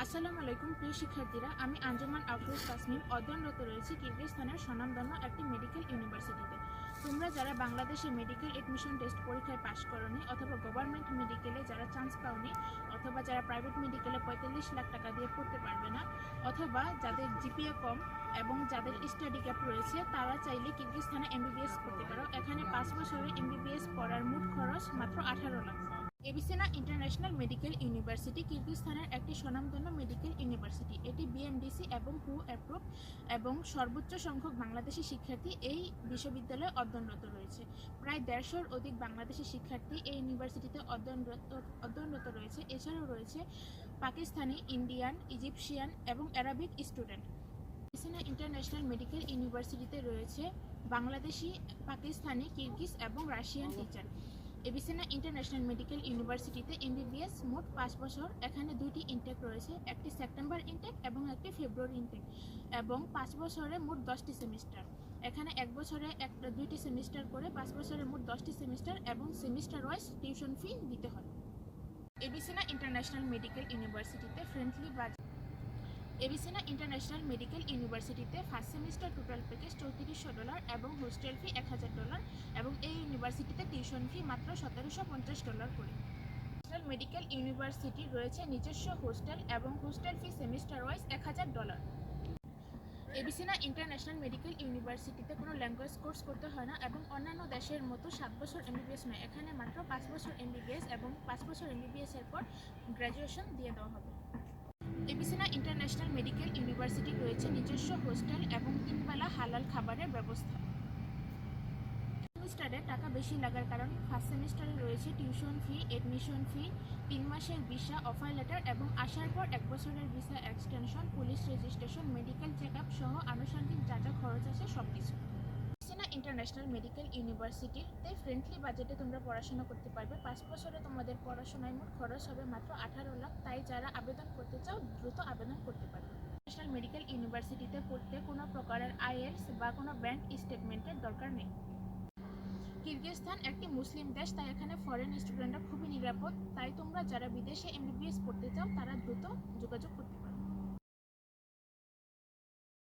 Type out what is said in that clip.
আসসালামু আলাইকুম প্রিয় শিক্ষার্থীরা, আমি আঞ্জুমান আফরোজ তাসনিম অধ্যয়নরত রয়েছি কিরগিজস্তানের স্বনামধন্য একটি মেডিকেল ইউনিভার্সিটিতে। তোমরা যারা বাংলাদেশে মেডিকেল এডমিশন টেস্ট পরীক্ষায় পাশ করনি, অথবা গভর্নমেন্ট মেডিকেলে যারা চান্স পাওনি, অথবা যারা প্রাইভেট মেডিকেলে 45 লাখ টাকা দিয়ে পড়তে পারবে না, অথবা যাদের জিপিএ কম এবং যাদের স্টাডি গ্যাপ রয়েছে, তারা চাইলে কিরগিজস্তানে এমবিবিএস করতে পারো। এখানে 5 বছরে এমবিবিএস পড়ার মোট খরচ মাত্র 18 লাখ। এবিসিনা ইন্টারন্যাশনাল মেডিকেল ইউনিভার্সিটি কিরগিজস্তানের একটি স্বনামধন্য মেডিকেল ইউনিভার্সিটি। এটি বিএমডিসি এবং হু অ্যাপ্রুভ এবং সর্বোচ্চ সংখ্যক বাংলাদেশি শিক্ষার্থী এই বিশ্ববিদ্যালয়ে অধ্যয়নরত রয়েছে। প্রায় 150-র অধিক বাংলাদেশি শিক্ষার্থী এই ইউনিভার্সিটিতে অধ্যয়নরত রয়েছে। এছাড়াও রয়েছে পাকিস্তানি, ইন্ডিয়ান, ইজিপশিয়ান এবং অ্যারাবিক স্টুডেন্ট। এবিসিনা ইন্টারন্যাশনাল মেডিকেল ইউনিভার্সিটিতে রয়েছে বাংলাদেশি, পাকিস্তানি, কিরগিজ এবং রাশিয়ান টিচার। এবিসিনা ইন্টারন্যাশনাল মেডিকেল ইউনিভার্সিটিতে এমবিবিএস মোট 5 বছর। এখানে 2টি ইনটেক রয়েছে, একটি সেপ্টেম্বর ইনটেক এবং একটি ফেব্রুয়ারি ইনটেক, এবং 5 বছরে মোট 10টি সেমিস্টার। এখানে 1 বছরে 2টি সেমিস্টার করে 5 বছরে মোট 10টি সেমিস্টার, এবং সেমিস্টার ওয়াইজ টিউশন ফি দিতে হয়। এবিসিনা ইন্টারন্যাশনাল মেডিকেল ইউনিভার্সিটিতে ফ্রেন্ডলি বাজেট। এবিসিনা ইন্টারন্যাশনাল মেডিকেল ইউনিভার্সিটিতে ফার্স্ট সেমিস্টার টোটাল প্যাকেজ $3400 এবং হোস্টেল ফি $1000, এবং এই ইউনিভার্সিটিতে টিউশন ফি মাত্র $1750 করে। ন্যাশনাল মেডিকেল ইউনিভার্সিটি রয়েছে নিজস্ব হোস্টেল এবং হোস্টেল ফি সেমিস্টার ওয়াইজ $1000। এবিসিনা ইন্টারন্যাশনাল মেডিকেল ইউনিভার্সিটিতে কোনো ল্যাঙ্গুয়েজ কোর্স করতে হয় না, এবং অন্যান্য দেশের মতো 7 বছর এমবিবিএস নয়, এখানে মাত্র 5 বছর এমবিবিএস, এবং 5 বছর এমবিবিএস এর পর গ্র্যাজুয়েশন দিয়ে দেওয়া হবে। এবিসিনা ইন্টারন্যাশনাল মেডিকেল ইউনিভার্সিটি রয়েছে নিজস্ব হোস্টেল এবং 3 বেলা হালাল খাবারের ব্যবস্থা। সেমিস্টারে টাকা বেশি লাগার কারণে ফার্স্ট সেমিস্টারে রয়েছে টিউশন ফি, এডমিশন ফি, 3 মাসের ভিসা, অফার লেটার, এবং আসার পর 1 বছরের visa extension, police registration, medical check up সহ আনুষঙ্গিক যা যা খরচ আছে সব কিছু। এবিসিনা ইন্টারন্যাশনাল মেডিকেল ইউনিভার্সিটিতে ফ্রেন্ডলি বাজেটে তোমরা পড়াশোনা করতে পারবে। 5 বছরে তোমাদের পড়াশোনায় মোট খরচ হবে মাত্র 18 লাখ। তাই যারা আবেদন করতে চাও দ্রুত আবেদন করতে পারবে। ন্যাশনাল মেডিকেল ইউনিভার্সিটিতে পড়তে কোনো প্রকারের আইএলটিএস বা কোনো ব্যাংক স্টেটমেন্টের দরকার নেই। কিরগিজস্তান একটি মুসলিম দেশ, তাই এখানে ফরেন স্টুডেন্টরা খুবই নিরাপদ। তাই তোমরা যারা বিদেশে এমবিবিএস পড়তে চাও তারা দ্রুত যোগাযোগ করতে পারো।